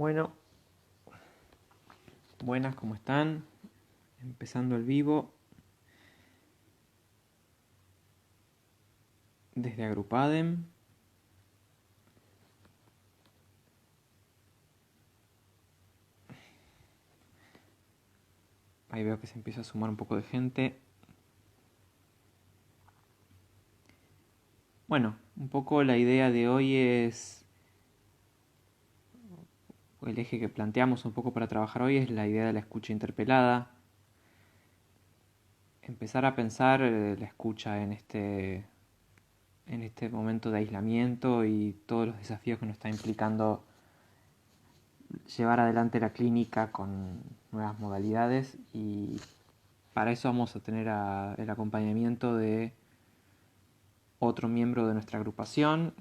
Bueno, buenas, ¿cómo están? Empezando el vivo desde Agrupadem. Ahí veo que se empieza a sumar un poco de gente. Bueno, un poco la idea de hoy es, el eje que planteamos un poco para trabajar hoy es la idea de la escucha interpelada. Empezar a pensar la escucha en este momento de aislamiento y todos los desafíos que nos está implicando llevar adelante la clínica con nuevas modalidades, y para eso vamos a tener el acompañamiento de otro miembro de nuestra agrupación,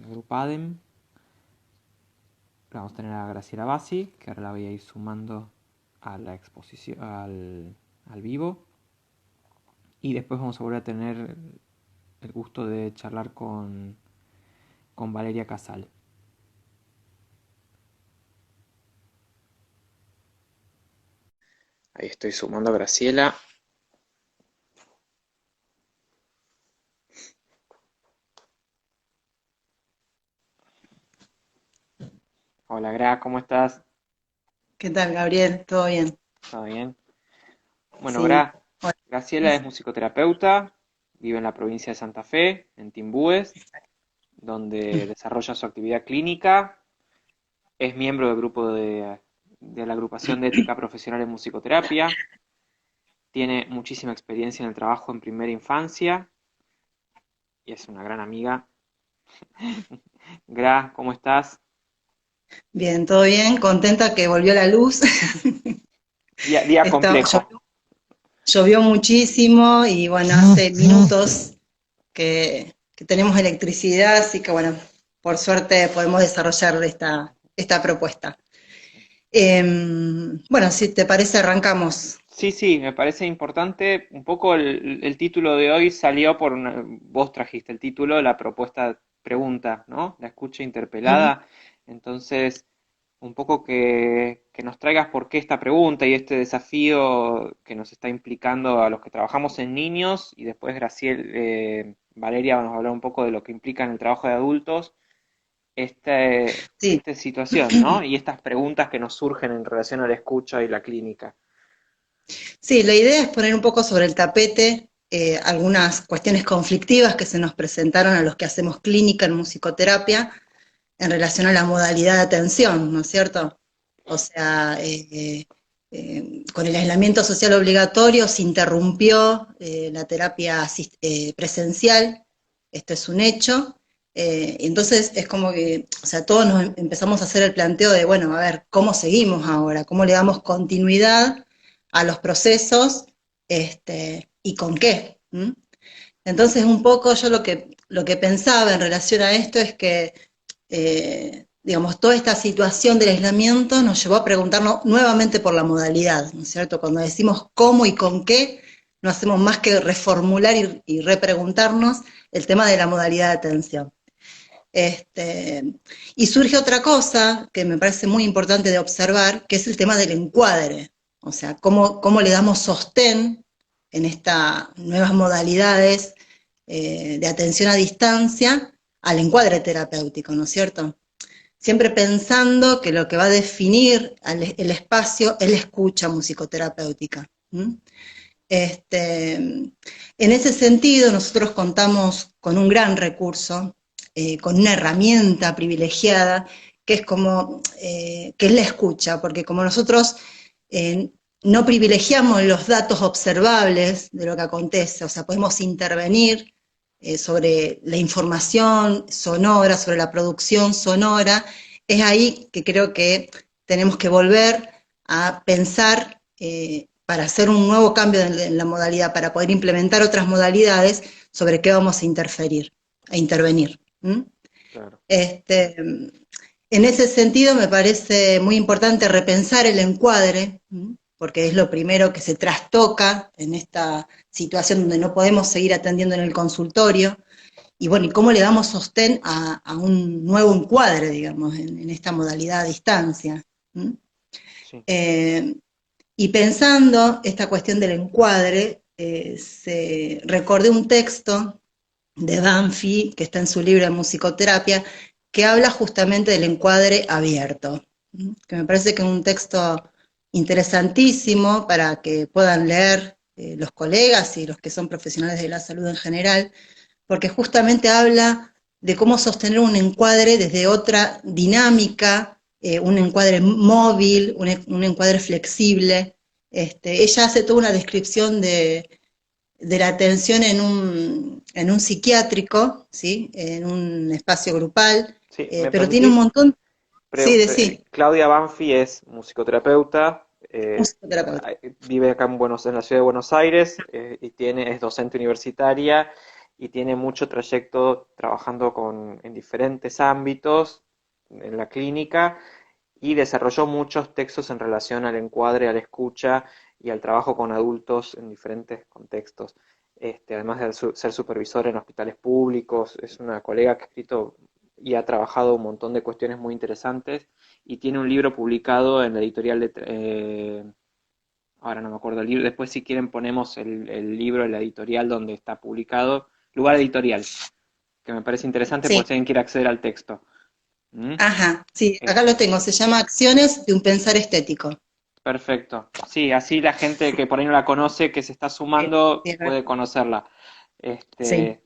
Agrupadem. Vamos a tener a Graciela Bassi, que ahora la voy a ir sumando a la exposición, al vivo. Y después vamos a volver a tener el gusto de charlar con Valeria Casal. Ahí estoy sumando a Graciela. Hola Gra, ¿cómo estás? ¿Qué tal, Gabriel? ¿Todo bien? ¿Todo bien? Bueno, Sí. Hola. Graciela es musicoterapeuta, vive en la provincia de Santa Fe, en Timbúes, donde desarrolla su actividad clínica. Es miembro del grupo de la agrupación de ética profesional en musicoterapia. Tiene muchísima experiencia en el trabajo en primera infancia y es una gran amiga. Gra, ¿cómo estás? Bien, todo bien. Contenta que volvió la luz. Día complejo. Llovió muchísimo y bueno, hace minutos que tenemos electricidad, así que bueno, por suerte podemos desarrollar esta propuesta. Bueno, si te parece, arrancamos. Sí, sí, me parece importante. Un poco el título de hoy salió vos trajiste el título, la propuesta pregunta, ¿no? La escucha Ujú. interpelada. Entonces, un poco que nos traigas por qué esta pregunta y este desafío que nos está implicando a los que trabajamos en niños, y después Valeria nos va a hablar un poco de lo que implica en el trabajo de adultos, Sí, esta situación, ¿no? Y estas preguntas que nos surgen en relación a la escucha y la clínica. sí, la idea es poner un poco sobre el tapete algunas cuestiones conflictivas que se nos presentaron a los que hacemos clínica en musicoterapia en relación a la modalidad de atención, ¿no es cierto? O sea, con el aislamiento social obligatorio se interrumpió la terapia presencial, esto es un hecho, entonces es como que, o sea, todos nos empezamos a hacer el planteo de, bueno, a ver, ¿cómo seguimos ahora? ¿Cómo le damos continuidad a los procesos y con qué? ¿Mm? Entonces, un poco yo lo que pensaba en relación a esto es que digamos, toda esta situación del aislamiento nos llevó a preguntarnos nuevamente por la modalidad, ¿no es cierto? Cuando decimos cómo y con qué, no hacemos más que reformular y repreguntarnos el tema de la modalidad de atención. Este, y surge otra cosa que me parece muy importante de observar, que es el tema del encuadre, o sea, cómo le damos sostén en estas nuevas modalidades de atención a distancia al encuadre terapéutico, ¿no es cierto? Siempre pensando que lo que va a definir el espacio es la escucha musicoterapéutica. ¿Mm? En ese sentido, nosotros contamos con un gran recurso, con una herramienta privilegiada, que es que es la escucha, porque como nosotros eh, no privilegiamos los datos observables de lo que acontece, o sea, podemos intervenir sobre la información sonora, sobre la producción sonora, es ahí que creo que tenemos que volver a pensar para hacer un nuevo cambio en la modalidad, para poder implementar otras modalidades sobre qué vamos a interferir, a intervenir. ¿Mm? Claro. Este, en ese sentido, me parece muy importante repensar el encuadre, porque es lo primero que se trastoca en esta situación donde no podemos seguir atendiendo en el consultorio, y bueno, y cómo le damos sostén a un nuevo encuadre, digamos, en esta modalidad a distancia. ¿Mm? Sí. Eh, y pensando esta cuestión del encuadre, recordé un texto de Banfi, que está en su libro de musicoterapia, que habla justamente del encuadre abierto, que me parece que es un texto interesantísimo para que puedan leer los colegas y los que son profesionales de la salud en general, porque justamente habla de cómo sostener un encuadre desde otra dinámica, un encuadre móvil, un encuadre flexible. Ella hace toda una descripción de la atención en un psiquiátrico, ¿sí? En un espacio grupal, Sí, ¿me pero tiene un permitís? montón, sí, de sí, Claudia Banfi es musicoterapeuta, un psicoterapeuta. vive acá en la ciudad de Buenos Aires, y es docente universitaria y tiene mucho trayecto trabajando en diferentes ámbitos en la clínica y desarrolló muchos textos en relación al encuadre, a la escucha y al trabajo con adultos en diferentes contextos. Además de ser supervisor en hospitales públicos, es una colega que ha escrito y ha trabajado un montón de cuestiones muy interesantes y tiene un libro publicado en la editorial ahora no me acuerdo el libro, después si quieren ponemos el libro en la editorial donde está publicado, Lugar Editorial, que me parece interesante porque Sí, si alguien quiere acceder al texto. ¿Mm? ajá, sí, acá lo Este, tengo, se llama Acciones de un pensar estético. Perfecto. Sí, así la gente que por ahí no la conoce, que se está sumando, Sí, puede conocerla. sí. Este,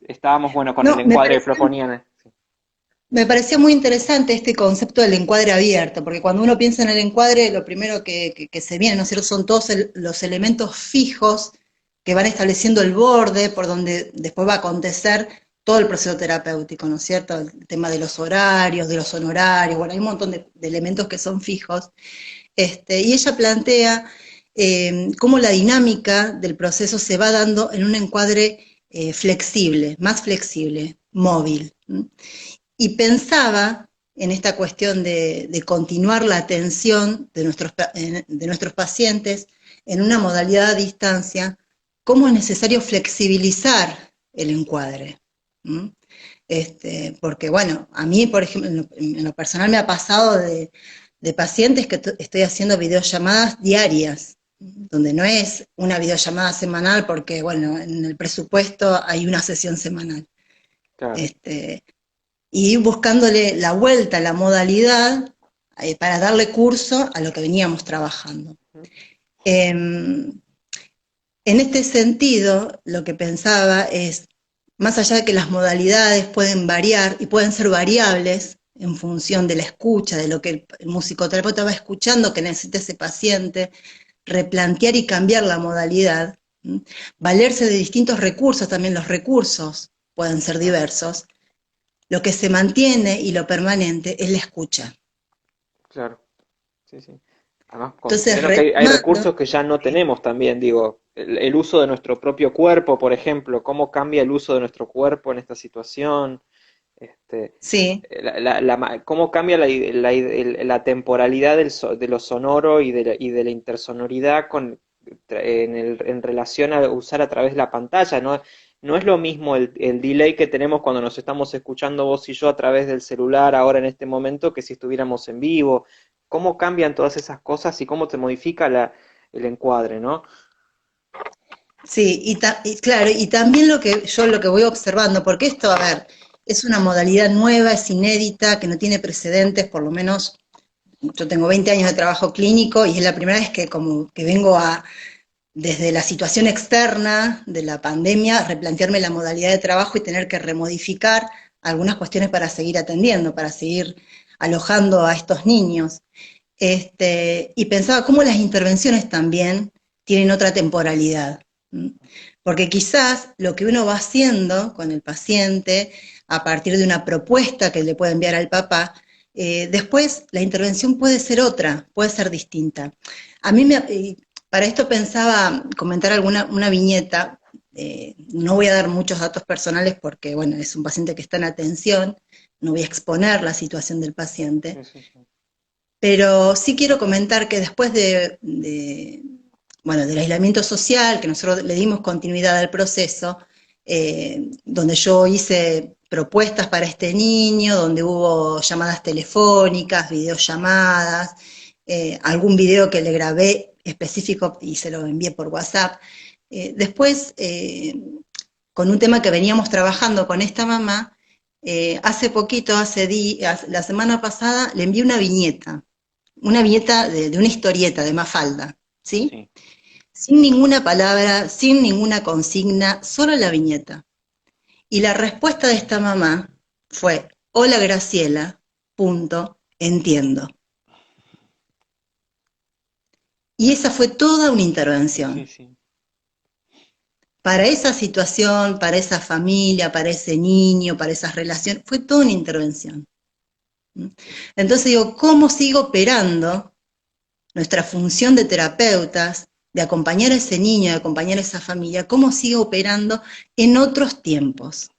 Estábamos, bueno, con el No, encuadre que proponían. Sí, me pareció muy interesante este concepto del encuadre abierto, porque cuando uno piensa en el encuadre, lo primero que se viene, ¿no es cierto?, son todos los elementos fijos que van estableciendo el borde por donde después va a acontecer todo el proceso terapéutico, ¿no es cierto? El tema de los horarios, de los honorarios, bueno, hay un montón de elementos que son fijos. Y ella plantea cómo la dinámica del proceso se va dando en un encuadre flexible, más flexible, móvil. Y pensaba en esta cuestión de continuar la atención de nuestros pacientes en una modalidad a distancia, cómo es necesario flexibilizar el encuadre. ¿Mm? Porque, bueno, a mí, por ejemplo, en lo personal me ha pasado de pacientes que estoy haciendo videollamadas diarias, donde no es una videollamada semanal porque, bueno, en el presupuesto hay una sesión semanal. claro. Este, y buscándole la vuelta, la modalidad, para darle curso a lo que veníamos trabajando. Ujú. En este sentido, lo que pensaba es, más allá de que las modalidades pueden variar y pueden ser variables en función de la escucha, de lo que el musicoterapeuta va escuchando que necesita ese paciente, replantear y cambiar la modalidad, valerse de distintos recursos, también los recursos pueden ser Claro, diversos, lo que se mantiene y lo permanente es la escucha. claro. Sí, sí. Además, Entonces, considero que hay retomando, recursos que ya no tenemos también, digo, el uso de nuestro propio cuerpo, por ejemplo, cómo cambia el uso de nuestro cuerpo en esta situación. Este, sí, cómo cambia la temporalidad de lo sonoro y de la intersonoridad en relación a usar a través de la pantalla, ¿no? No es lo mismo el delay que tenemos cuando nos estamos escuchando vos y yo a través del celular ahora en este momento que si estuviéramos en vivo. ¿Cómo cambian todas esas cosas y cómo te modifica el encuadre, ¿no? sí, y claro, y también lo que voy observando, porque esto, a ver, es una modalidad nueva, es inédita, que no tiene precedentes, por lo menos yo tengo 20 años de trabajo clínico y es la primera vez que como que vengo desde la situación externa de la pandemia, replantearme la modalidad de trabajo y tener que remodificar algunas cuestiones para seguir atendiendo, para seguir alojando a estos niños. Y pensaba cómo las intervenciones también tienen otra temporalidad. ¿M? Porque quizás lo que uno va haciendo con el paciente a partir de una propuesta que le puede enviar al papá, después la intervención puede ser otra, puede ser distinta. A mí para esto pensaba comentar una viñeta, no voy a dar muchos datos personales porque, bueno, es un paciente que está en atención, no voy a exponer la situación del paciente, Sí, sí, sí. pero sí quiero comentar que después bueno, del aislamiento social, que nosotros le dimos continuidad al proceso, donde yo hice propuestas para este niño, donde hubo llamadas telefónicas, videollamadas, algún video que le grabé específico y se lo envié por WhatsApp. Después, con un tema que veníamos trabajando con esta mamá, hace poquito, la semana pasada, le envié una viñeta de una historieta de Mafalda, ¿sí? Sí. Sin ninguna palabra, sin ninguna consigna, solo la viñeta. Y la respuesta de esta mamá fue, hola Graciela, punto, entiendo. Y esa fue toda una Sí, intervención. sí. Para esa situación, para esa familia, para ese niño, para esas relaciones, fue toda una intervención. Entonces digo, ¿cómo sigo operando nuestra función de terapeutas, de acompañar a ese niño, de acompañar a esa familia, cómo sigue operando en otros tiempos?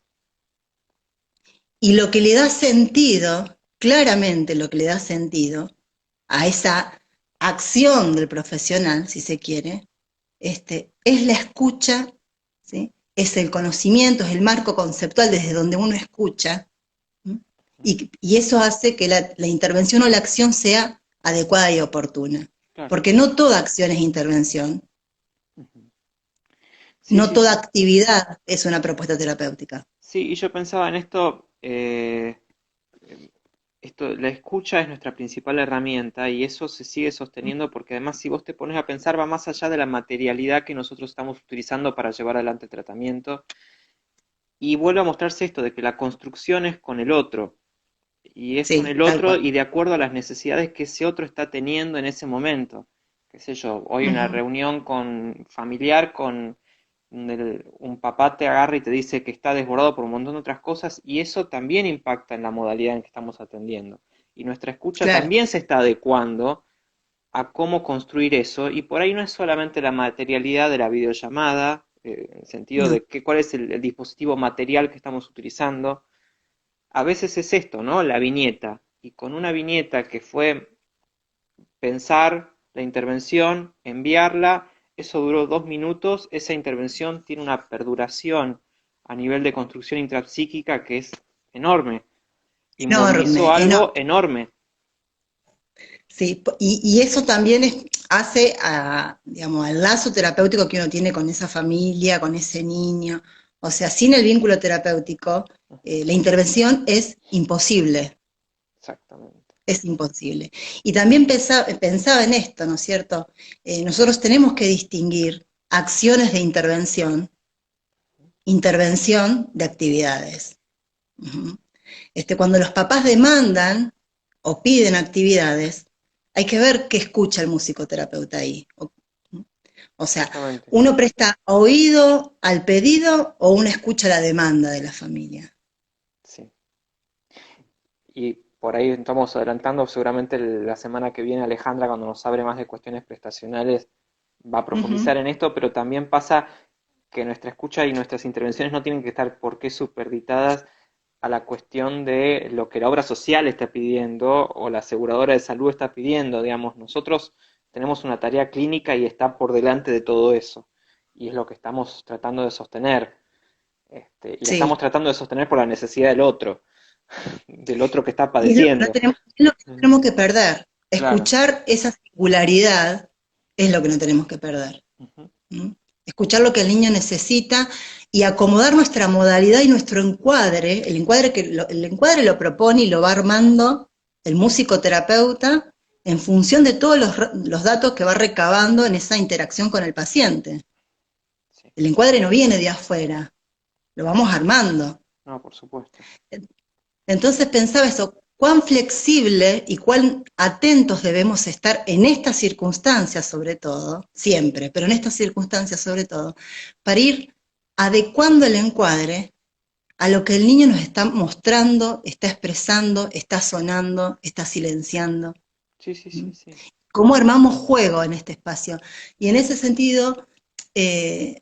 Y lo que le da sentido, claramente lo que le da sentido a esa acción del profesional, si se quiere, es la escucha, ¿sí? Es el conocimiento, es el marco conceptual desde donde uno escucha, y eso hace que la intervención o la acción sea adecuada y oportuna. Claro. Porque no toda acción es intervención, Sí, no sí, toda sí. actividad es una propuesta terapéutica. Sí, y yo pensaba en esto, la escucha es nuestra principal herramienta y eso se sigue sosteniendo porque además si vos te pones a pensar va más allá de la materialidad que nosotros estamos utilizando para llevar adelante el tratamiento y vuelve a mostrarse esto de que la construcción es con el otro y es con Sí, el tal otro cual. y de acuerdo a las necesidades que ese otro está teniendo en ese momento. Qué sé yo, hoy una Ujú. reunión familiar con un papá te agarra y te dice que está desbordado por un montón de otras cosas y eso también impacta en la modalidad en que estamos atendiendo. Y nuestra escucha Claro. también se está adecuando a cómo construir eso y por ahí no es solamente la materialidad de la videollamada, en el sentido No. de cuál es el dispositivo material que estamos utilizando. A veces es esto, ¿no? La viñeta. Y con una viñeta que fue pensar la intervención, enviarla, eso duró 2 minutos, esa intervención tiene una perduración a nivel de construcción intrapsíquica que es enorme y Enorme, movilizó algo enorme. enorme. Sí, y eso también hace digamos, al lazo terapéutico que uno tiene con esa familia, con ese niño. O sea, sin el vínculo terapéutico, la intervención es imposible, Exactamente. es imposible. Y también pensaba en esto, ¿no es cierto? Nosotros tenemos que distinguir acciones de intervención de actividades. Ujú. Cuando los papás demandan o piden actividades, hay que ver qué escucha el musicoterapeuta ahí. O sea, Exactamente. uno presta oído al pedido o uno escucha la demanda de la familia. Sí. Y por ahí estamos adelantando, seguramente la semana que viene Alejandra, cuando nos abre más de cuestiones prestacionales, va a Ujú. profundizar en esto, pero también pasa que nuestra escucha y nuestras intervenciones no tienen que estar por qué superditadas a la cuestión de lo que la obra social está pidiendo o la aseguradora de salud está pidiendo, digamos, nosotros tenemos una tarea clínica y está por delante de todo eso, y es lo que estamos tratando de sostener, y la estamos Sí. tratando de sostener por la necesidad del otro que está Y padeciendo. es lo que no tenemos que perder. Claro. Escuchar esa singularidad es lo que no tenemos que perder. Ujú. ¿Mm? Escuchar lo que el niño necesita y acomodar nuestra modalidad y nuestro encuadre, el encuadre lo propone y lo va armando el musicoterapeuta en función de todos los datos que va recabando en esa interacción con el paciente. Sí. El encuadre no viene de afuera, lo vamos armando. No, por supuesto. Entonces pensaba eso, cuán flexible y cuán atentos debemos estar en estas circunstancias sobre todo, siempre, pero en estas circunstancias sobre todo, para ir adecuando el encuadre a lo que el niño nos está mostrando, está expresando, está sonando, está silenciando. Sí, sí, sí, sí. ¿Cómo armamos juego en este espacio? Y en ese sentido, eh,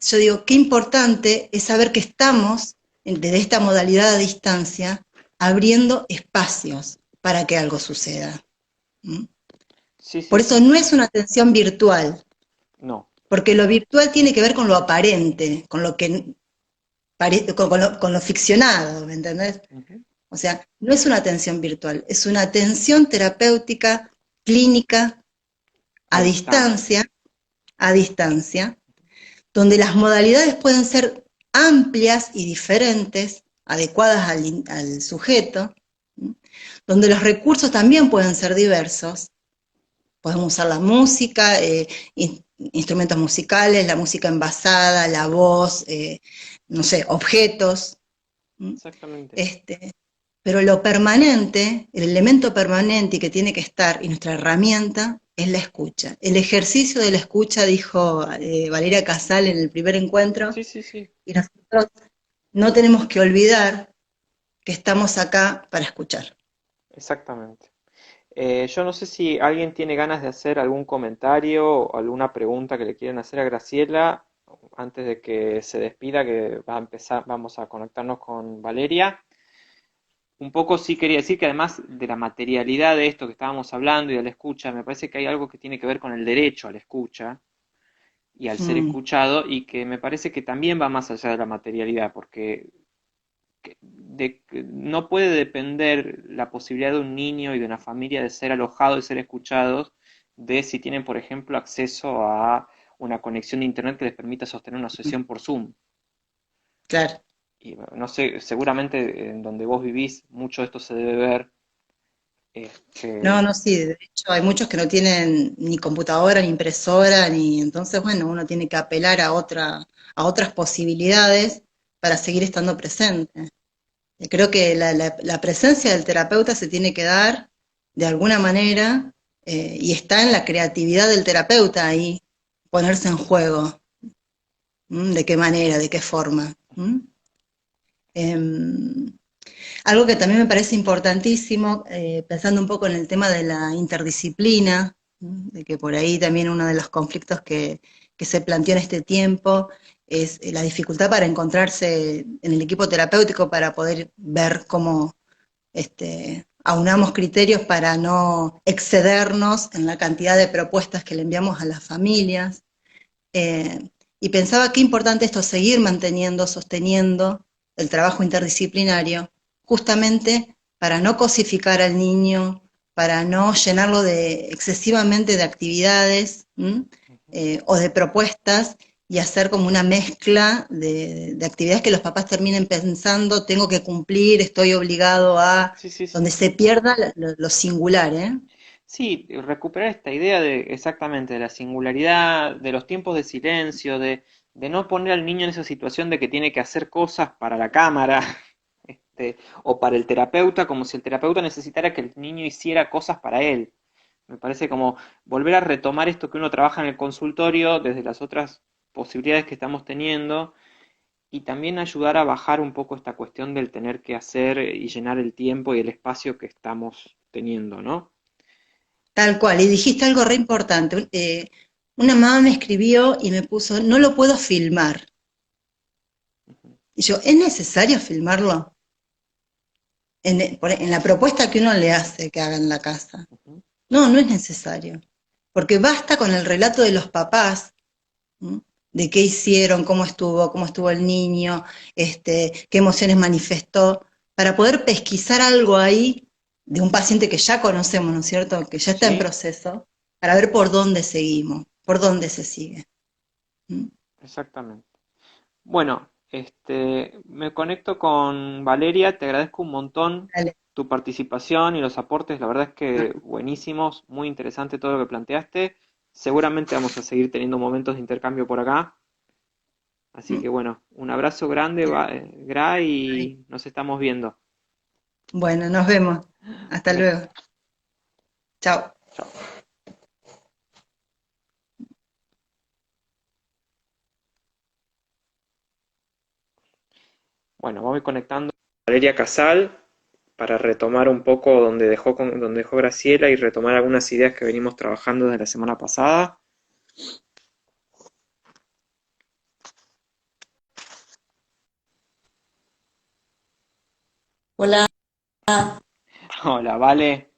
yo digo, qué importante es saber que estamos, desde esta modalidad a distancia, abriendo espacios para que algo suceda. ¿Mm? Sí, Por sí, eso sí. no es una atención virtual, No. porque lo virtual tiene que ver con lo aparente, con lo que con lo ficcionado, ¿me entendés? Ujú. O sea, no es una atención virtual, es una atención terapéutica, clínica, A a distancia. distancia, a distancia, donde las modalidades pueden ser amplias y diferentes, adecuadas al sujeto, ¿sí? Donde los recursos también pueden ser diversos. Podemos usar la música, instrumentos musicales, la música envasada, la voz, no sé, objetos. ¿Sí? Exactamente. Este, pero lo permanente, el elemento permanente que tiene que estar, y nuestra herramienta, es la escucha. El ejercicio de la escucha, dijo Valeria Casal en el primer encuentro, Sí, sí, sí, y nosotros no tenemos que olvidar que estamos acá para escuchar. exactamente. Yo no sé si alguien tiene ganas de hacer algún comentario o alguna pregunta que le quieren hacer a Graciela antes de que se despida, que va a empezar, vamos a conectarnos con Valeria. Un poco sí quería decir que además de la materialidad de esto que estábamos hablando y de la escucha, me parece que hay algo que tiene que ver con el derecho a la escucha y al ser Mm, escuchado y que me parece que también va más allá de la materialidad, porque no puede depender la posibilidad de un niño y de una familia de ser alojados, de ser escuchados, de si tienen, por ejemplo, acceso a una conexión de internet que les permita sostener una sesión por Zoom. claro. Y no sé, seguramente en donde vos vivís, mucho de esto se debe ver. No, Este, no, sí, de hecho hay muchos que no tienen ni computadora, ni impresora, ni entonces, bueno, uno tiene que apelar a otras posibilidades para seguir estando presente. Creo que la presencia del terapeuta se tiene que dar de alguna manera y está en la creatividad del terapeuta ahí, ponerse en juego. ¿M? ¿De qué manera, de qué forma? ¿M? Em, Algo que también me parece importantísimo, pensando un poco en el tema de la interdisciplina, ¿m? De que por ahí también uno de los conflictos que se planteó en este tiempo es la dificultad para encontrarse en el equipo terapéutico para poder ver cómo aunamos criterios para no excedernos en la cantidad de propuestas que le enviamos a las familias. Eh, y pensaba qué importante esto, seguir manteniendo, sosteniendo el trabajo interdisciplinario, justamente para no cosificar al niño, para no llenarlo de excesivamente de actividades, o de propuestas, y hacer como una mezcla de actividades que los papás terminen pensando, tengo que cumplir, estoy obligado a, sí, sí, donde sí. se pierda lo singular, ¿eh? Sí, recuperar esta idea de exactamente de la singularidad, de los tiempos de silencio, de no poner al niño en esa situación de que tiene que hacer cosas para la cámara, o para el terapeuta, como si el terapeuta necesitara que el niño hiciera cosas para él. Me parece como volver a retomar esto que uno trabaja en el consultorio desde las otras posibilidades que estamos teniendo y también ayudar a bajar un poco esta cuestión del tener que hacer y llenar el tiempo y el espacio que estamos teniendo, ¿no? Tal cual, y dijiste algo re importante. Una mamá me escribió y me puso, no lo puedo filmar. Y yo, ¿es necesario filmarlo? En la propuesta que uno le hace que haga en la casa. Ujú. No, no es necesario. Porque basta con el relato de los papás, ¿m? De qué hicieron, cómo estuvo el niño, qué emociones manifestó, para poder pesquisar algo ahí de un paciente que ya conocemos, ¿no es cierto? Que ya está en Sí, proceso, para ver por dónde seguimos, por dónde se sigue. ¿M? exactamente. Bueno, me conecto con Valeria, te agradezco un montón Dale. tu participación y los aportes, la verdad es que buenísimos, muy interesante todo lo que planteaste. Seguramente vamos a seguir teniendo momentos de intercambio por acá. Así que ¿M? bueno, un abrazo grande, Gra, y nos estamos viendo. Bueno, nos vemos. Hasta Me- luego. Chao. Chao. Bueno, voy conectando a Valeria Casal para retomar un poco donde dejó Graciela y retomar algunas ideas que venimos trabajando desde la semana pasada. Hola, Hola, Vale.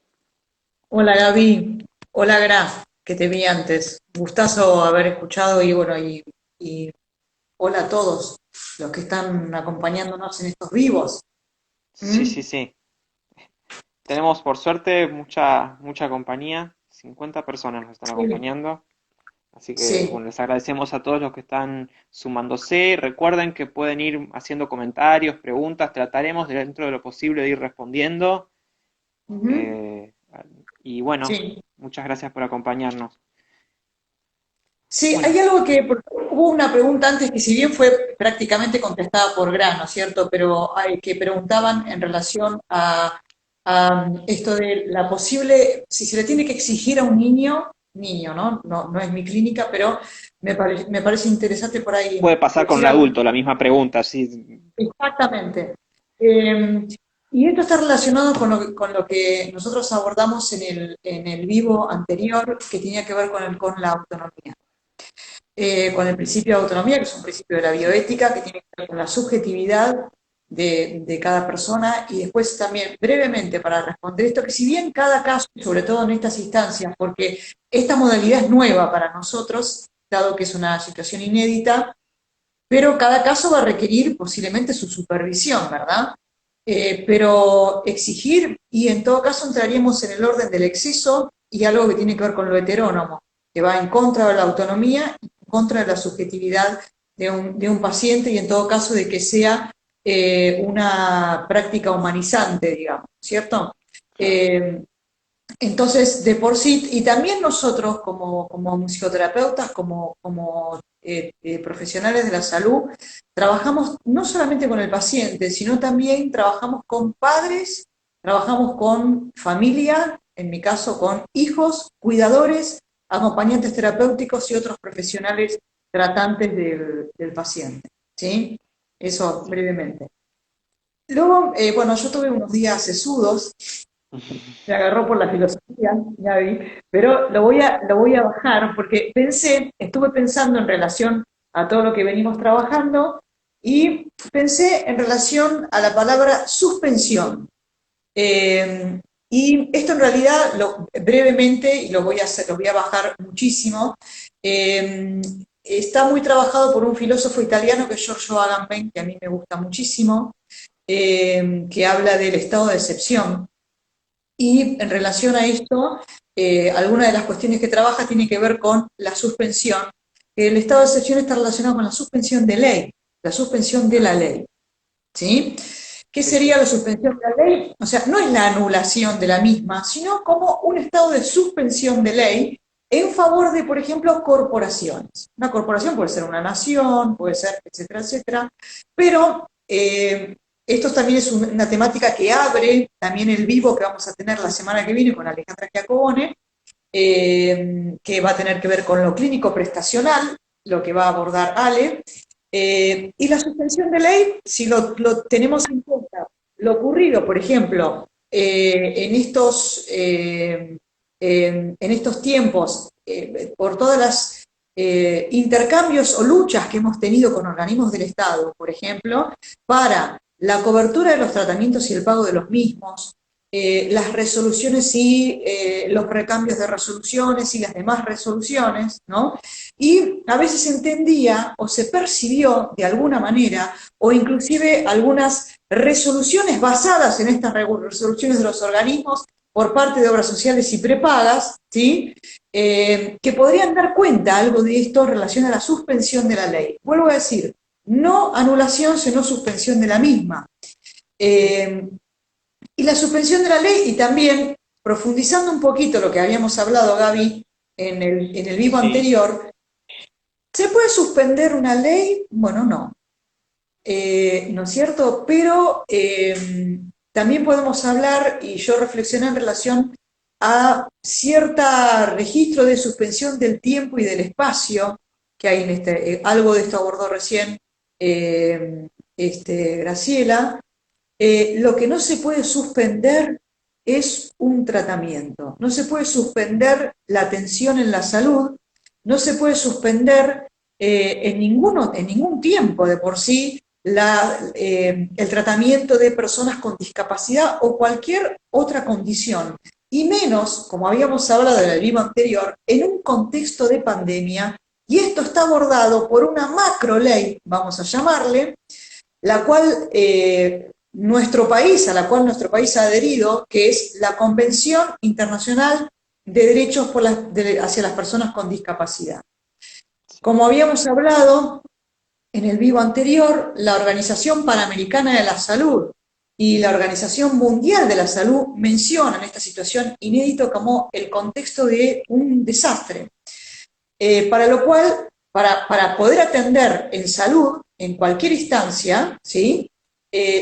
hola Gaby, hola Graf, que te vi antes. Gustazo haber escuchado y bueno, y hola a todos los que están acompañándonos en estos vivos. Sí, ¿Mm? sí, sí. Tenemos por suerte mucha compañía, 50 personas nos están Sí, acompañando. Así que, sí. bueno, les agradecemos a todos los que están sumándose. Recuerden que pueden ir haciendo comentarios, preguntas, trataremos dentro de lo posible de ir respondiendo. Ujú. Eh, y bueno, Sí. muchas gracias por acompañarnos. Sí, Bueno, hay algo porque hubo una pregunta antes que si bien fue prácticamente contestada por Grano, ¿cierto? Pero hay que preguntaban en relación a esto de la posible, si se le tiene que exigir a un niño, ¿no? No, no es mi clínica, pero me parece interesante por ahí puede pasar con decir un algo. adulto la misma pregunta, sí. Exactamente. Eh, y esto está relacionado con lo que nosotros abordamos en el vivo anterior, que tenía que ver con la autonomía, con el principio de autonomía, que es un principio de la bioética, que tiene que ver con la subjetividad de cada persona, y después también brevemente para responder esto, que si bien cada caso, sobre todo en estas instancias, porque esta modalidad es nueva para nosotros, dado que es una situación inédita, pero cada caso va a requerir posiblemente su supervisión, ¿verdad? Pero exigir, y en todo caso entraríamos en el orden del exceso y algo que tiene que ver con lo heterónomo, que va en contra de la autonomía, en contra de la subjetividad de un paciente y en todo caso de que sea una práctica humanizante, digamos, ¿cierto? Claro. Entonces, de por sí, y también nosotros como musicoterapeutas, como profesionales de la salud, trabajamos no solamente con el paciente, sino también trabajamos con padres, trabajamos con familia, en mi caso con hijos, cuidadores, acompañantes terapéuticos y otros profesionales tratantes del paciente. ¿Sí? Eso brevemente. Luego, bueno, yo tuve unos días sesudos, me agarró por la filosofía, Gaby, pero lo voy a bajar porque estuve pensando en relación a todo lo que venimos trabajando y pensé en relación a la palabra suspensión. Eh, y esto en realidad, brevemente, y lo voy a bajar muchísimo, está muy trabajado por un filósofo italiano que es Giorgio Agamben, que a mí me gusta muchísimo, que habla del estado de excepción. Y en relación a esto, alguna de las cuestiones que trabaja tiene que ver con la suspensión. El estado de excepción está relacionado con la suspensión de ley, la suspensión de la ley. ¿Sí? ¿Qué Sí, sí. sería la suspensión de la ley? O sea, no es la anulación de la misma, sino como un estado de suspensión de ley en favor de, por ejemplo, corporaciones. Una corporación puede ser una nación, puede ser, etcétera, etcétera, pero esto también es una temática que abre también el vivo que vamos a tener la semana que viene con Alejandra Giacobone, que va a tener que ver con lo clínico prestacional, lo que va a abordar Ale, y la suspensión de ley, si lo tenemos en cuenta, lo ocurrido, por ejemplo, en estos tiempos, por todas las intercambios o luchas que hemos tenido con organismos del Estado, por ejemplo, para la cobertura de los tratamientos y el pago de los mismos, las resoluciones y los recambios de resoluciones y las demás resoluciones, ¿no? Y a veces se entendía o se percibió de alguna manera, o inclusive algunas resoluciones basadas en estas resoluciones de los organismos por parte de obras sociales y prepagas, ¿sí? Que podrían dar cuenta algo de esto en relación a la suspensión de la ley. Vuelvo a decir, no anulación, sino suspensión de la misma. Eh, y la suspensión de la ley, y también profundizando un poquito lo que habíamos hablado, Gaby, en el vivo Sí. anterior, ¿se puede suspender una ley? Bueno, no. ¿No es cierto? Pero también podemos hablar, y yo reflexioné en relación a cierto registro de suspensión del tiempo y del espacio que hay en algo de esto abordó recién eh, Graciela. Lo que no se puede suspender es un tratamiento, no se puede suspender la atención en la salud, no se puede suspender en ningún tiempo de por sí el tratamiento de personas con discapacidad o cualquier otra condición, y menos, como habíamos hablado en el libro anterior, en un contexto de pandemia Y esto está abordado por una macro ley, vamos a llamarle, la cual a la cual nuestro país ha adherido, que es la Convención Internacional de Derechos hacia las Personas con Discapacidad. Como habíamos hablado en el vivo anterior, la Organización Panamericana de la Salud y la Organización Mundial de la Salud mencionan esta situación inédita como el contexto de un desastre, para lo cual, para poder atender en salud, en cualquier instancia, ¿sí?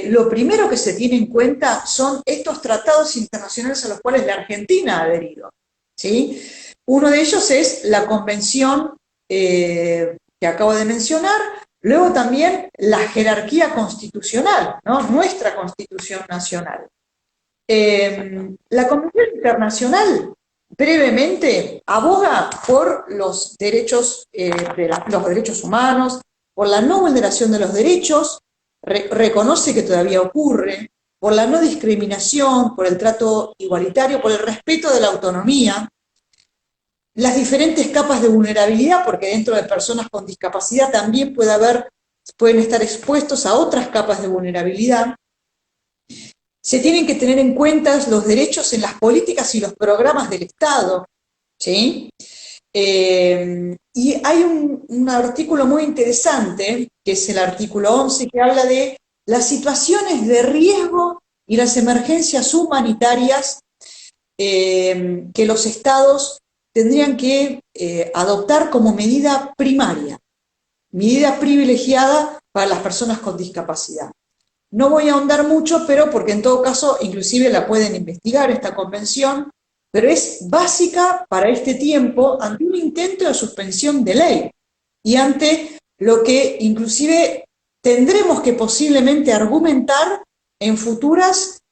Lo primero que se tiene en cuenta son estos tratados internacionales a los cuales la Argentina ha adherido, ¿sí? Uno de ellos es la Convención que acabo de mencionar, luego también la jerarquía constitucional, ¿no? Nuestra Constitución Nacional. La Convención Internacional, brevemente, aboga por los derechos, los derechos humanos, por la no vulneración de los derechos, reconoce que todavía ocurre, por la no discriminación, por el trato igualitario, por el respeto de la autonomía, las diferentes capas de vulnerabilidad, porque dentro de personas con discapacidad también pueden estar expuestos a otras capas de vulnerabilidad. Se tienen que tener en cuenta los derechos en las políticas y los programas del Estado, ¿sí? Y hay un artículo muy interesante, que es el artículo 11, que habla de las situaciones de riesgo y las emergencias humanitarias que los estados tendrían que adoptar como medida primaria, medida privilegiada para las personas con discapacidad. No voy a ahondar mucho, pero porque en todo caso inclusive la pueden investigar esta convención, pero es básica para este tiempo ante un intento de suspensión de ley y ante lo que inclusive tendremos que posiblemente argumentar en futuras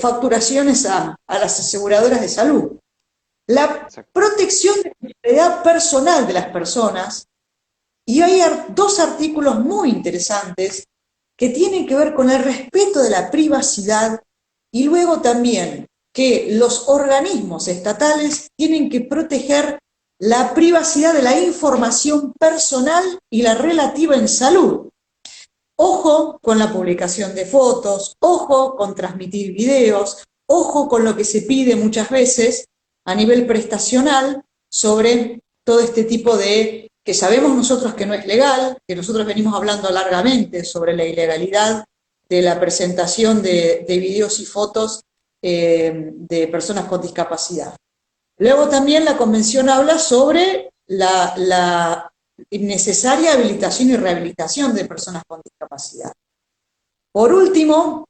facturaciones a las aseguradoras de salud. La protección de la integridad personal de las personas, y hay dos artículos muy interesantes que tienen que ver con el respeto de la privacidad y luego también que los organismos estatales tienen que proteger la privacidad de la información personal y la relativa en salud. Ojo con la publicación de fotos, ojo con transmitir videos, ojo con lo que se pide muchas veces a nivel prestacional sobre todo este tipo de, que sabemos nosotros que no es legal, que nosotros venimos hablando largamente sobre la ilegalidad de la presentación de videos y fotos de personas con discapacidad. Luego también la Convención habla sobre la necesaria habilitación y rehabilitación de personas con discapacidad. Por último,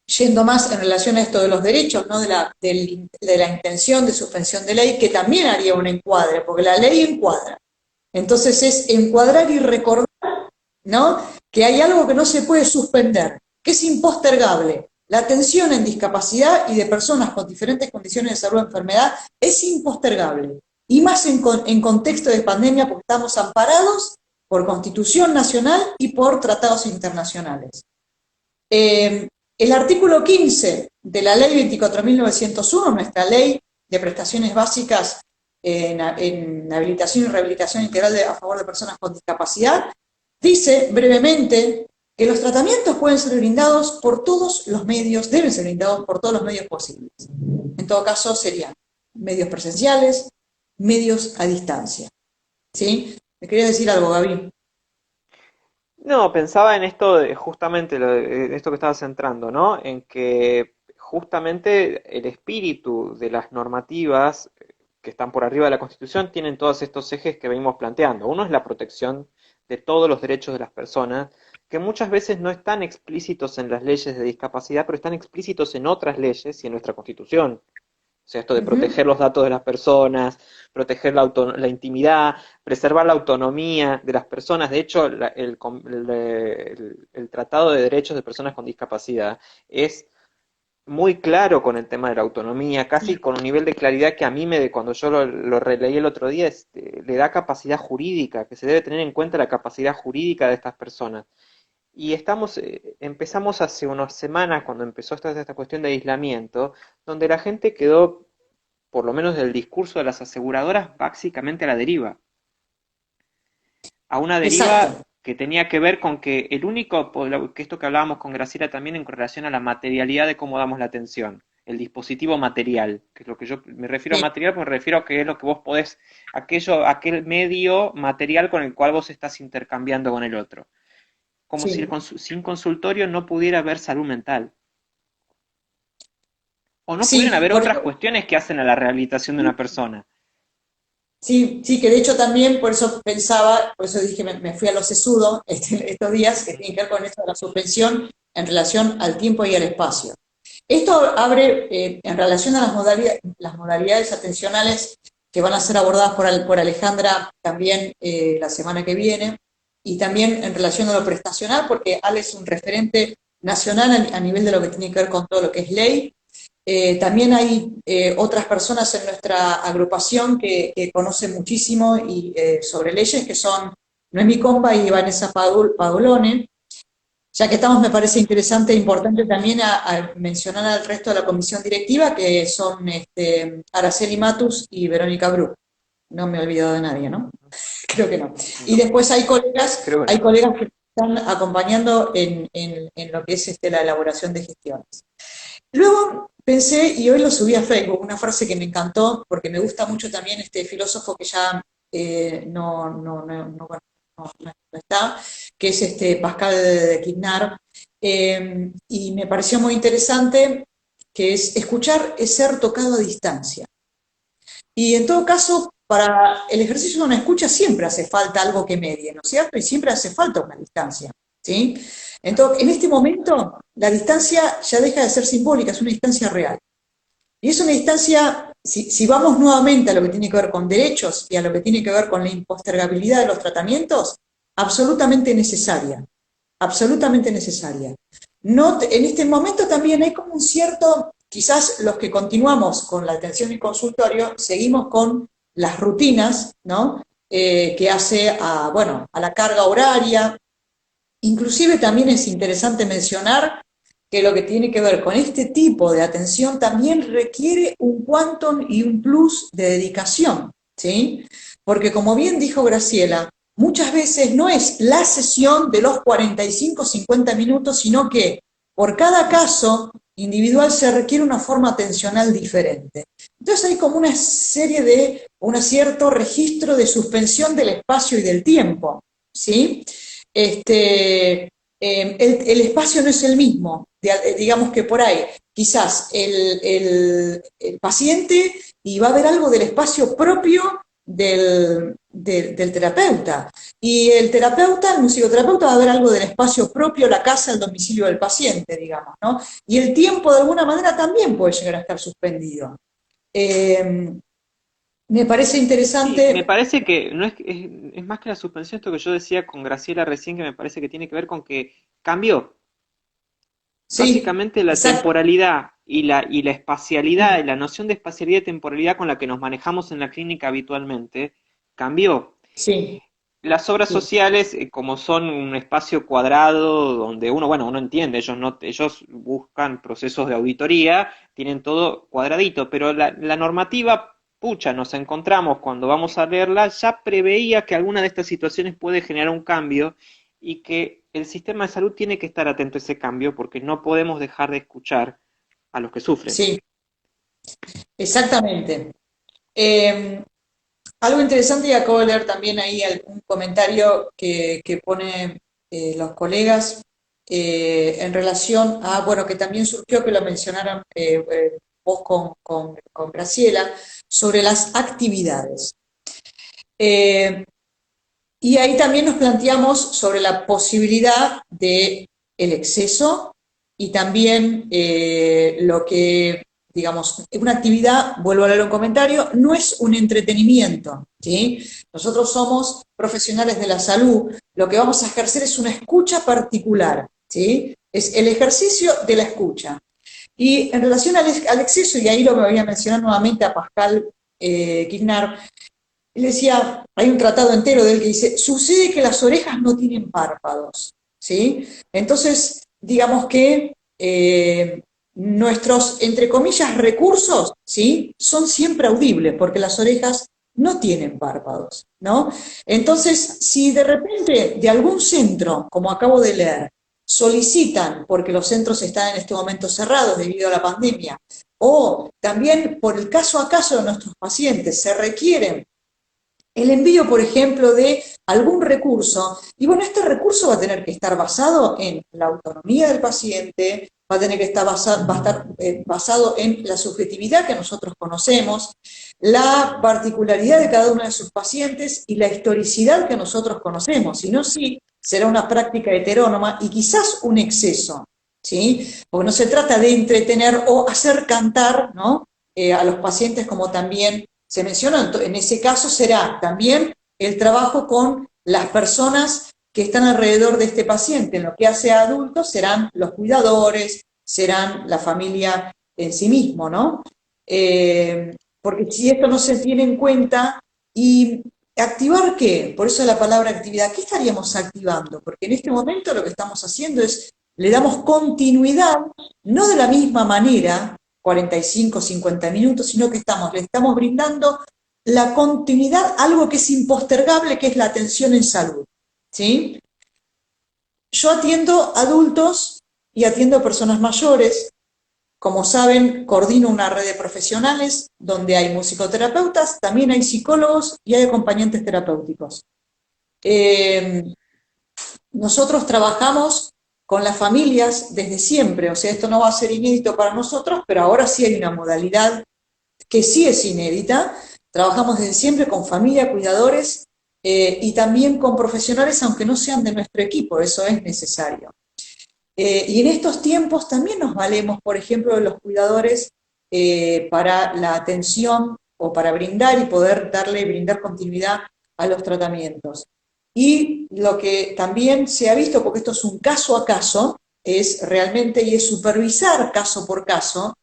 yendo más en relación a esto de los derechos, ¿no? de la intención de suspensión de ley, que también haría un encuadre, porque la ley encuadra. Entonces es encuadrar y recordar, ¿no? que hay algo que no se puede suspender, que es impostergable. La atención en discapacidad y de personas con diferentes condiciones de salud o enfermedad es impostergable. Y más en contexto de pandemia, porque estamos amparados por Constitución Nacional y por tratados internacionales. El artículo 15 de la Ley 24.901, nuestra Ley de Prestaciones Básicas en Habilitación y Rehabilitación Integral a favor de personas con discapacidad, dice brevemente que los tratamientos pueden ser brindados por todos los medios, deben ser brindados por todos los medios posibles. En todo caso serían medios presenciales, medios a distancia. ¿Sí? ¿Me querías decir algo, Gaby? No, pensaba en esto de justamente esto que estabas centrando, ¿no? En que justamente el espíritu de las normativas que están por arriba de la Constitución tienen todos estos ejes que venimos planteando. Uno es la protección de todos los derechos de las personas, que muchas veces no están explícitos en las leyes de discapacidad, pero están explícitos en otras leyes y en nuestra Constitución. O sea, esto de proteger los datos de las personas, proteger la intimidad, preservar la autonomía de las personas. De hecho, el Tratado de Derechos de Personas con Discapacidad es muy claro con el tema de la autonomía, casi con un nivel de claridad que a mí, cuando yo lo releí el otro día, le da capacidad jurídica, que se debe tener en cuenta la capacidad jurídica de estas personas. Y empezamos hace unas semanas, cuando empezó esta cuestión de aislamiento, donde la gente quedó, por lo menos del discurso de las aseguradoras, básicamente a la deriva. a una deriva Exacto. que tenía que ver con que el único, que esto que hablábamos con Graciela también en relación a la materialidad de cómo damos la atención, el dispositivo material, que es lo que yo me refiero a Sí, material, porque me refiero a que es lo que vos podés, aquel medio material con el cual vos estás intercambiando con el otro. Como si sí. sin consultorio no pudiera haber salud mental. O no pudieran Sí, haber por otras ejemplo, cuestiones que hacen a la rehabilitación de una persona. sí, sí, que de hecho también por eso pensaba, por eso dije, me fui a lo sesudo estos días, que tiene que ver con esto de la suspensión en relación al tiempo y al espacio. Esto abre, en relación a las modalidades atencionales que van a ser abordadas por Alejandra también la semana que viene, y también en relación a lo prestacional, porque Ale es un referente nacional a nivel de lo que tiene que ver con todo lo que es ley. También hay otras personas en nuestra agrupación que conocen muchísimo sobre leyes, que son Noemí Comba y Vanessa Padulone. Ya que estamos, me parece interesante e importante también a mencionar al resto de la comisión directiva, que son Araceli Matus y Verónica Bru. No me he olvidado de nadie, ¿no? Creo que no. Y No, después creo que hay no. colegas que están acompañando en lo que es la elaboración de gestiones. Luego pensé, y hoy lo subí a Facebook, una frase que me encantó, porque me gusta mucho también este filósofo que ya bueno, no está, que es Pascal de Quignard, y me pareció muy interesante, que es escuchar es ser tocado a distancia. Y en todo caso, para el ejercicio de una escucha siempre hace falta algo que medie, ¿no es cierto? Y siempre hace falta una distancia, ¿sí? Entonces, en este momento, la distancia ya deja de ser simbólica, es una distancia real. Y es una distancia, si vamos nuevamente a lo que tiene que ver con derechos y a lo que tiene que ver con la impostergabilidad de los tratamientos, absolutamente necesaria, absolutamente necesaria. No, en este momento también hay como un cierto, quizás los que continuamos con la atención y consultorio, seguimos con las rutinas, ¿no? Que hace bueno, a la carga horaria. Inclusive también es interesante mencionar que lo que tiene que ver con este tipo de atención también requiere un quantum y un plus de dedicación, ¿sí? Porque como bien dijo Graciela, muchas veces no es la sesión de los 45 50 minutos, sino que por cada caso individual se requiere una forma atencional diferente. Entonces hay como una serie un cierto registro de suspensión del espacio y del tiempo, ¿sí? El espacio no es el mismo, digamos que por ahí, quizás el paciente y va a haber algo del espacio propio del terapeuta. Y el terapeuta, el musicoterapeuta, va a ver algo del espacio propio, la casa, el domicilio del paciente, digamos, ¿no? Y el tiempo, de alguna manera, también puede llegar a estar suspendido. Me parece Sí, me interesante. parece que no es más que la suspensión, esto que yo decía con Graciela recién, que me parece que tiene que ver con que cambió. Sí, Básicamente la exacto. temporalidad y la espacialidad, y la noción de espacialidad y temporalidad con la que nos manejamos en la clínica habitualmente, cambió. Sí, Las obras sí, sociales, como son un espacio cuadrado donde uno, bueno, uno entiende, ellos buscan procesos de auditoría, tienen todo cuadradito, pero la normativa, pucha, nos encontramos cuando vamos a leerla, ya preveía que alguna de estas situaciones puede generar un cambio y que el sistema de salud tiene que estar atento a ese cambio porque no podemos dejar de escuchar a los que sufren. sí, exactamente. Eh, Algo interesante, y acabo de leer también ahí un comentario que pone los colegas en relación a, bueno, que también surgió, que lo mencionaron vos con Graciela, sobre las actividades. Eh, y ahí también nos planteamos sobre la posibilidad de el exceso y también lo que, digamos, una actividad, vuelvo a leer un comentario, no es un entretenimiento, ¿sí? Nosotros somos profesionales de la salud, lo que vamos a ejercer es una escucha particular, ¿sí? Es el ejercicio de la escucha. Y en relación al exceso, y ahí lo voy a mencionar nuevamente a Pascal Quignard, él decía, hay un tratado entero de él que dice, sucede que las orejas no tienen párpados, ¿sí? Entonces, digamos que nuestros, entre comillas, recursos, ¿sí? Son siempre audibles, porque las orejas no tienen párpados, ¿no? Entonces, si de repente de algún centro, como acabo de leer, solicitan, porque los centros están en este momento cerrados debido a la pandemia, o también por el caso a caso de nuestros pacientes, se requieren el envío, por ejemplo, de algún recurso, y bueno, este recurso va a tener que estar basado en la autonomía del paciente, va a tener que estar basado en la subjetividad que nosotros conocemos, la particularidad de cada uno de sus pacientes y la historicidad que nosotros conocemos, si no, sí, será una práctica heterónoma y quizás un exceso, ¿sí? Porque no se trata de entretener o hacer cantar, ¿no? A los pacientes, como también se mencionó. En ese caso será también el trabajo con las personas que están alrededor de este paciente. En lo que hace a adultos serán los cuidadores, serán la familia en sí mismo, ¿no? Porque si esto no se tiene en cuenta, y activar qué, por eso la palabra actividad, ¿qué estaríamos activando? Porque en este momento lo que estamos haciendo es, le damos continuidad, no de la misma manera, 45, 50 minutos, sino que le estamos brindando la continuidad, algo que es impostergable, que es la atención en salud, ¿sí? Yo atiendo adultos y atiendo personas mayores. Como saben, coordino una red de profesionales donde hay musicoterapeutas, también hay psicólogos y hay acompañantes terapéuticos. Nosotros trabajamos con las familias desde siempre, o sea, esto no va a ser inédito para nosotros, pero ahora sí hay una modalidad que sí es inédita. Trabajamos desde siempre con familia, cuidadores y también con profesionales, aunque no sean de nuestro equipo, eso es necesario. Y en estos tiempos también nos valemos, por ejemplo, de los cuidadores para la atención o para brindar y poder brindar continuidad a los tratamientos. Y lo que también se ha visto, porque esto es un caso a caso, es realmente y es supervisar caso por caso,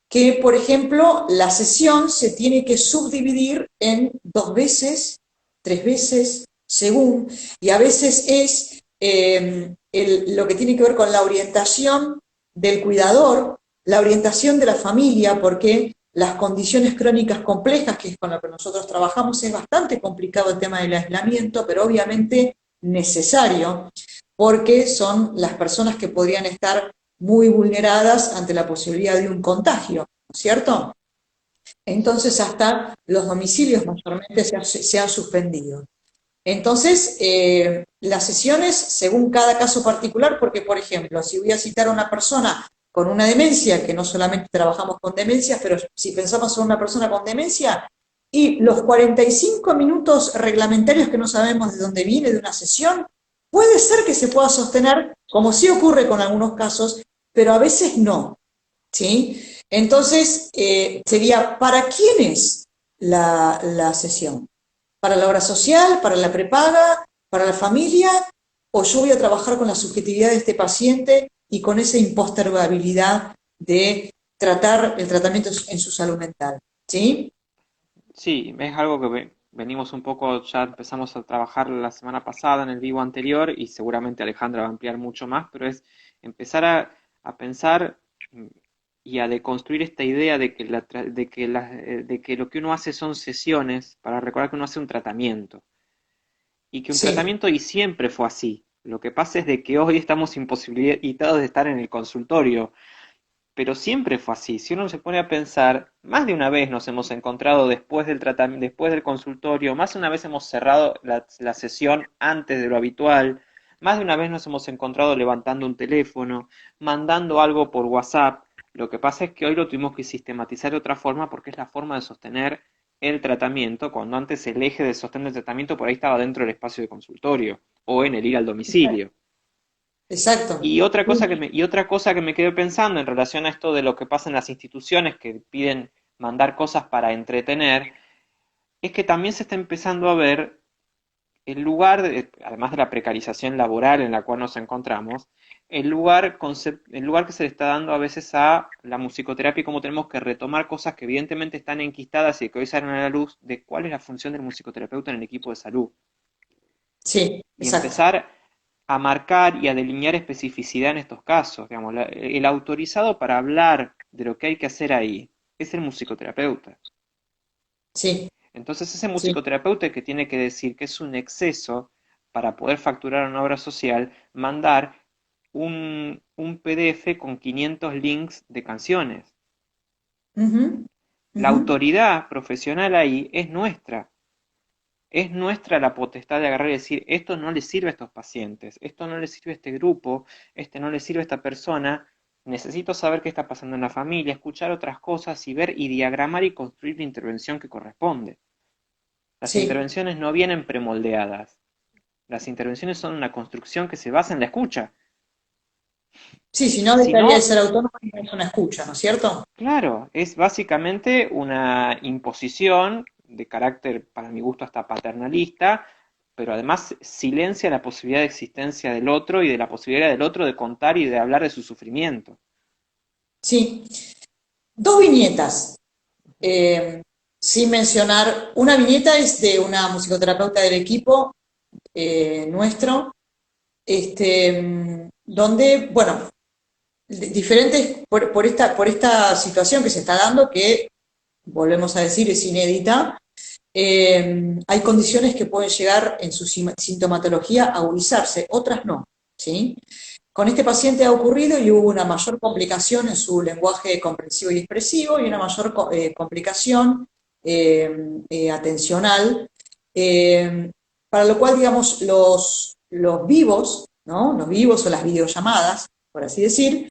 que, por ejemplo, la sesión se tiene que subdividir en 2 veces, 3 veces, según, y a veces es lo que tiene que ver con la orientación del cuidador, la orientación de la familia, porque las condiciones crónicas complejas, que es con lo que nosotros trabajamos, es bastante complicado el tema del aislamiento, pero obviamente necesario, porque son las personas que podrían estar muy vulneradas ante la posibilidad de un contagio, ¿no es cierto? Entonces hasta los domicilios mayormente se han suspendido. Entonces, las sesiones, según cada caso particular, porque, por ejemplo, si voy a citar a una persona con una demencia, que no solamente trabajamos con demencias, pero si pensamos en una persona con demencia, y los 45 minutos reglamentarios que no sabemos de dónde viene de una sesión, puede ser que se pueda sostener, como sí ocurre con algunos casos, pero a veces no, ¿sí? Entonces, sería, ¿para quién es la sesión? ¿Para la obra social, para la prepaga, para la familia? ¿O yo voy a trabajar con la subjetividad de este paciente y con esa impostergabilidad de tratar el tratamiento en su salud mental? ¿Sí? Sí, es algo que venimos un poco, ya empezamos a trabajar la semana pasada en el vivo anterior y seguramente Alejandra va a ampliar mucho más, pero es empezar a pensar y a deconstruir esta idea de que, de que lo que uno hace son sesiones para recordar que uno hace un tratamiento y que un Sí, tratamiento y siempre fue así. Lo que pasa es de que hoy estamos imposibilitados de estar en el consultorio, pero siempre fue así. Si uno se pone a pensar, más de una vez nos hemos encontrado después del tratamiento, después del consultorio, más de una vez hemos cerrado la sesión antes de lo habitual, más de una vez nos hemos encontrado levantando un teléfono, mandando algo por WhatsApp. Lo que pasa es que hoy lo tuvimos que sistematizar de otra forma porque es la forma de sostener el tratamiento, cuando antes el eje de sostén del tratamiento por ahí estaba dentro del espacio de consultorio o en el ir al domicilio. exacto. Y otra cosa que me quedé pensando en relación a esto de lo que pasa en las instituciones que piden mandar cosas para entretener, es que también se está empezando a ver el lugar, además de la precarización laboral en la cual nos encontramos, el lugar que se le está dando a veces a la musicoterapia y cómo tenemos que retomar cosas que evidentemente están enquistadas y que hoy salen a la luz de cuál es la función del musicoterapeuta en el equipo de salud. Sí, Y exacto. empezar a marcar y a delinear especificidad en estos casos. Digamos, el autorizado para hablar de lo que hay que hacer ahí es el musicoterapeuta. Sí, Entonces ese sí. musicoterapeuta que tiene que decir que es un exceso para poder facturar una obra social, mandar un PDF con 500 links de canciones. Ujú, La ujú. autoridad profesional ahí es nuestra. Es nuestra la potestad de agarrar y decir, esto no le sirve a estos pacientes, esto no le sirve a este grupo, este no le sirve a esta persona, necesito saber qué está pasando en la familia, escuchar otras cosas y ver y diagramar y construir la intervención que corresponde. Las Sí, intervenciones no vienen premoldeadas, las intervenciones son una construcción que se basa en la escucha. sí, si no Si dejaría de no, ser autónoma y no es una escucha, ¿no es cierto? claro, es básicamente una imposición de carácter, para mi gusto, hasta paternalista, pero además silencia la posibilidad de existencia del otro y de la posibilidad del otro de contar y de hablar de su sufrimiento. Sí. Dos viñetas, eh, sin mencionar, una viñeta es de una musicoterapeuta del equipo nuestro, donde, bueno, diferentes, por esta situación que se está dando, que volvemos a decir es inédita, hay condiciones que pueden llegar en su sintomatología a agudizarse, otras no, ¿sí? Con este paciente ha ocurrido y hubo una mayor complicación en su lenguaje comprensivo y expresivo y una mayor complicación atencional, eh, para lo cual, digamos, los vivos, ¿no? Los vivos o las videollamadas, por así decir,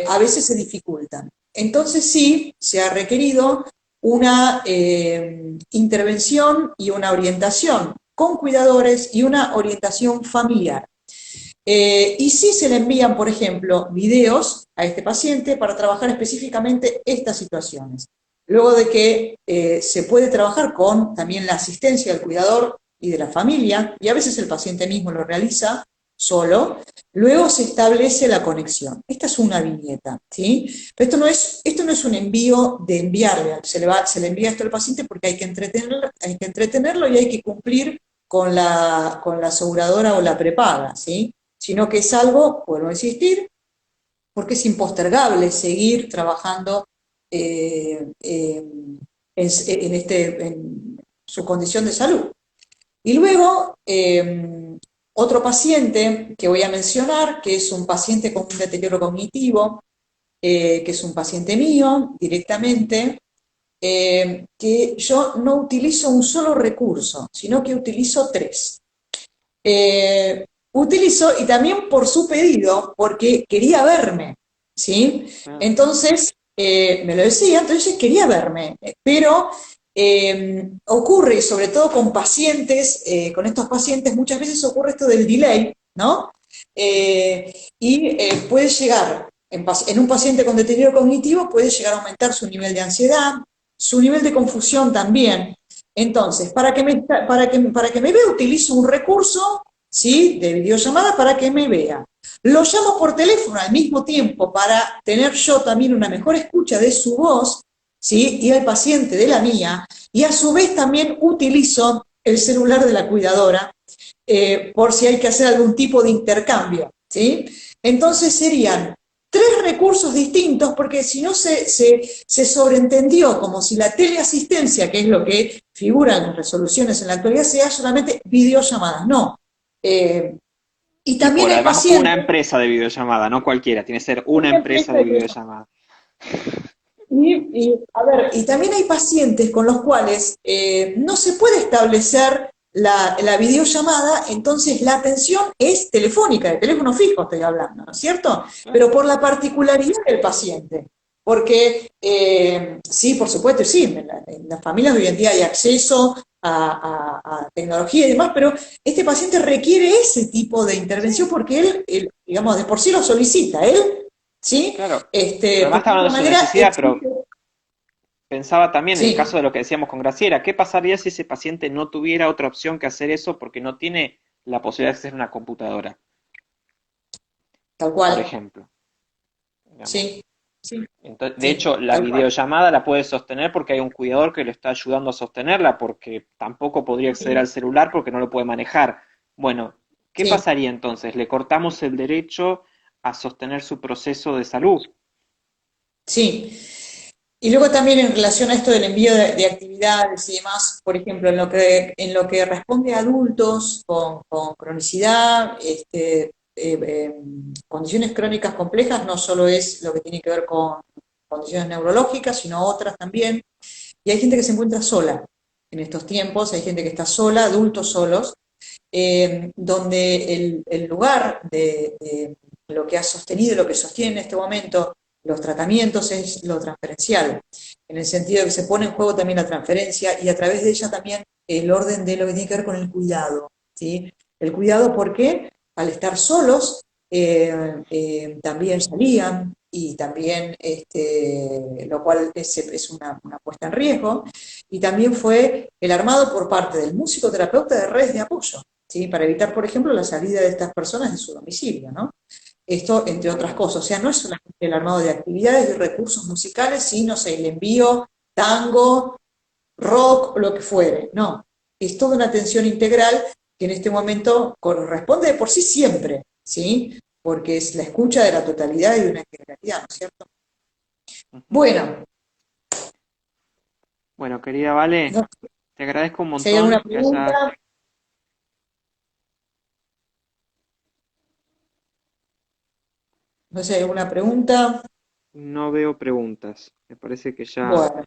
a veces se dificultan. Entonces sí, se ha requerido una intervención y una orientación con cuidadores y una orientación familiar. Y sí se le envían, por ejemplo, videos a este paciente para trabajar específicamente estas situaciones. Luego de que se puede trabajar con también la asistencia del cuidador y de la familia, y a veces el paciente mismo lo realiza solo, luego se establece la conexión. Esta es una viñeta, ¿sí? Pero esto no es un envío de enviarle, se le envía esto al paciente porque hay que entretenerlo y hay que cumplir con la aseguradora o la prepaga, ¿sí? Sino que es algo, vuelvo a insistir, porque es impostergable seguir trabajando en su condición de salud. Y luego, otro paciente que voy a mencionar, que es un paciente con un deterioro cognitivo, que es un paciente mío directamente, que yo no utilizo un solo recurso, sino que utilizo tres. Utilizo, y también por su pedido, porque quería verme, ¿sí? Mm. Entonces, me lo decía, entonces quería verme, pero ocurre, y sobre todo con pacientes, con estos pacientes, muchas veces ocurre esto del delay, ¿no? Puede llegar, en un paciente con deterioro cognitivo, puede llegar a aumentar su nivel de ansiedad, su nivel de confusión también. Entonces, para que me vea, utilizo un recurso, ¿sí? De videollamada para que me vea. Lo llamo por teléfono al mismo tiempo para tener yo también una mejor escucha de su voz, ¿sí? Y al paciente de la mía. Y a su vez también utilizo el celular de la cuidadora por si hay que hacer algún tipo de intercambio, ¿sí? Entonces serían tres recursos distintos, porque si no se sobreentendió como si la teleasistencia, que es lo que figura en las resoluciones en la actualidad, sea solamente videollamadas. No. Eh, y Y también por hay además una pacientes, empresa de videollamada, no cualquiera, tiene que ser una una empresa empresa de de videollamada. a ver, y también hay pacientes con los cuales no se puede establecer la videollamada, entonces la atención es telefónica, de teléfono fijo estoy hablando, ¿no es cierto? Claro. Pero por la particularidad del paciente. Porque sí, por supuesto, sí, en las familias de hoy en día hay acceso a tecnología y demás, pero este paciente requiere ese tipo de intervención Sí, porque él, digamos, de por sí lo solicita, él, ¿sí? claro. Pero además Porque está de hablando otra de su manera necesidad, existe. pero pensaba también en el caso Sí, de lo que decíamos con Graciela, ¿qué pasaría si ese paciente no tuviera otra opción que hacer eso porque no tiene la posibilidad de acceder a una computadora, tal por cual. ejemplo? Digamos. Sí, sí, Entonces, de sí, hecho, la tal cual. videollamada la puede sostener porque hay un cuidador que le está ayudando a sostenerla, porque tampoco podría acceder Sí, al celular porque no lo puede manejar. Bueno, ¿qué sí. pasaría entonces? Le cortamos el derecho a sostener su proceso de salud. Sí. Y luego también en relación a esto del envío de actividades y demás, por ejemplo, en lo que responde a adultos con cronicidad, condiciones crónicas complejas, no solo es lo que tiene que ver con condiciones neurológicas, sino otras también. Y hay gente que se encuentra sola en estos tiempos, hay gente que está sola, adultos solos, donde el lugar de lo que ha sostenido, lo que sostiene en este momento los tratamientos es lo transferencial, en el sentido de que se pone en juego también la transferencia y a través de ella también el orden de lo que tiene que ver con el cuidado, ¿sí? El cuidado porque al estar solos también salían y también, lo cual es una puesta en riesgo, y también fue el armado por parte del músico terapeuta de redes de apoyo, ¿sí? Para evitar, por ejemplo, la salida de estas personas de su domicilio, ¿no? Esto, entre otras cosas, o sea, no es solamente el armado de actividades y recursos musicales, sino, el envío, tango, rock, lo que fuere, no. Es toda una atención integral que en este momento corresponde de por sí siempre, ¿sí? Porque es la escucha de la totalidad y de una integralidad, ¿no es cierto? Bueno, Bueno, querida Vale, no, te agradezco un si hay alguna montón que hayas... pregunta, no sé, si hay alguna pregunta, No veo preguntas. Me parece que ya... bueno,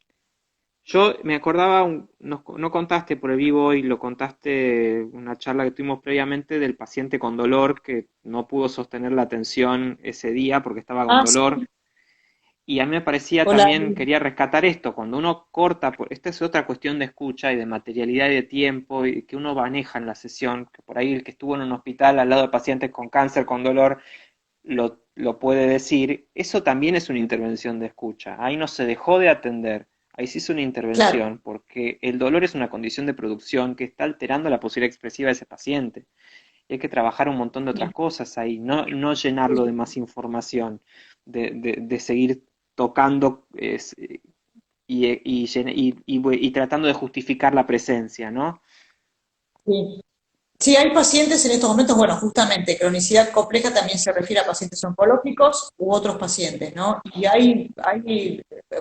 Yo me acordaba, no contaste por el vivo hoy, lo contaste una charla que tuvimos previamente del paciente con dolor que no pudo sostener la atención ese día porque estaba con sí, dolor. Y a mí me parecía hola, también, quería rescatar esto, cuando uno corta, esta es otra cuestión de escucha y de materialidad y de tiempo y que uno maneja en la sesión, que por ahí el que estuvo en un hospital al lado de pacientes con cáncer, con dolor, lo puede decir, eso también es una intervención de escucha. Ahí no se dejó de atender, ahí sí es una claro, intervención, porque el dolor es una condición de producción que está alterando la posibilidad expresiva de ese paciente. Y hay que trabajar un montón de otras cosas ahí, no llenarlo de más información, de seguir tocando y tratando de justificar la presencia, ¿no? sí. Sí, hay pacientes en estos momentos, bueno, justamente, cronicidad compleja también se refiere a pacientes oncológicos u otros pacientes, ¿no? Y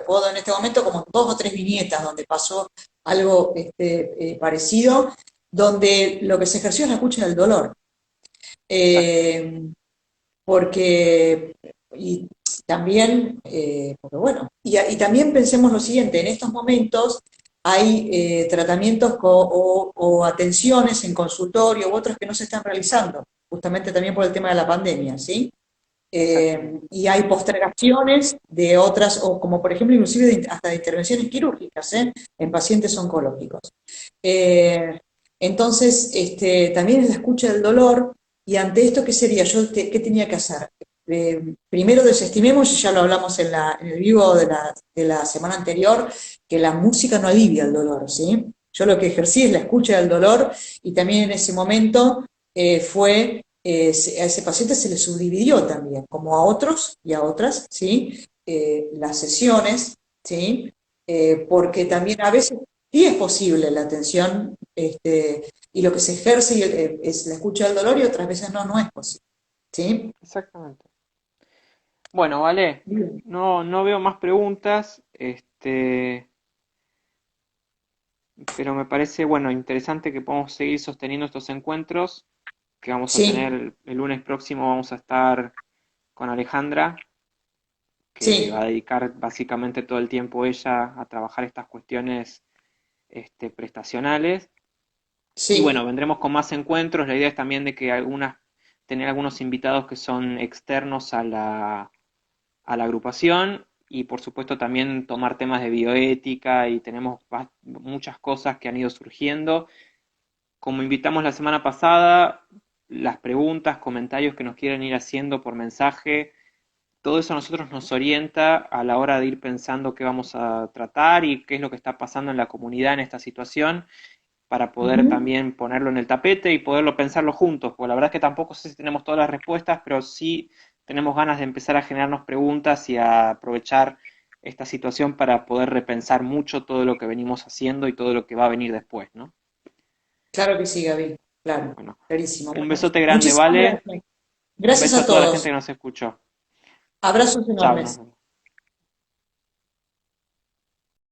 puedo en este momento como 2 o 3 viñetas donde pasó algo parecido, donde lo que se ejerció es la escucha del dolor. Exacto. Eh, porque, y también, porque bueno, y también pensemos lo siguiente, en estos momentos hay tratamientos o atenciones en consultorio u otros que no se están realizando, justamente también por el tema de la pandemia, ¿sí? Exactamente. Y hay postergaciones de otras, o como por ejemplo inclusive hasta de intervenciones quirúrgicas, en pacientes oncológicos. Eh, entonces, también es la escucha del dolor, y ante esto, ¿qué sería? ¿Qué tenía que hacer? Primero desestimemos, y ya lo hablamos en el vivo de la semana anterior, que la música no alivia el dolor, ¿sí? Yo lo que ejercí es la escucha del dolor, y también en ese momento a ese paciente se le subdividió también, como a otros y a otras, ¿sí? Las sesiones, ¿sí? Porque también a veces sí es posible la atención, y lo que se ejerce es la escucha del dolor, y otras veces no es posible, ¿sí? Exactamente. Bueno, vale, Bien. no veo más preguntas, pero me parece, bueno, interesante que podamos seguir sosteniendo estos encuentros que vamos a tener Sí, el lunes próximo, vamos a estar con Alejandra, que va a sí, dedicar básicamente todo el tiempo ella a trabajar estas cuestiones prestacionales. Y bueno, sí, vendremos con más encuentros. La idea es también de que tener algunos invitados que son externos a la agrupación y por supuesto también tomar temas de bioética y tenemos muchas cosas que han ido surgiendo. Como invitamos la semana pasada, las preguntas, comentarios que nos quieren ir haciendo por mensaje, todo eso a nosotros nos orienta a la hora de ir pensando qué vamos a tratar y qué es lo que está pasando en la comunidad en esta situación para poder ujú, también ponerlo en el tapete y poderlo pensarlo juntos, porque la verdad es que tampoco sé si tenemos todas las respuestas, pero sí tenemos ganas de empezar a generarnos preguntas y a aprovechar esta situación para poder repensar mucho todo lo que venimos haciendo y todo lo que va a venir después, ¿no? claro que sí, Gaby, claro, Bueno, clarísimo. un Bueno, besote grande, muchísimas ¿vale? gracias. Un Gracias beso a a toda la gente todos. que nos escuchó. Abrazos Chao, nos enormes. vemos.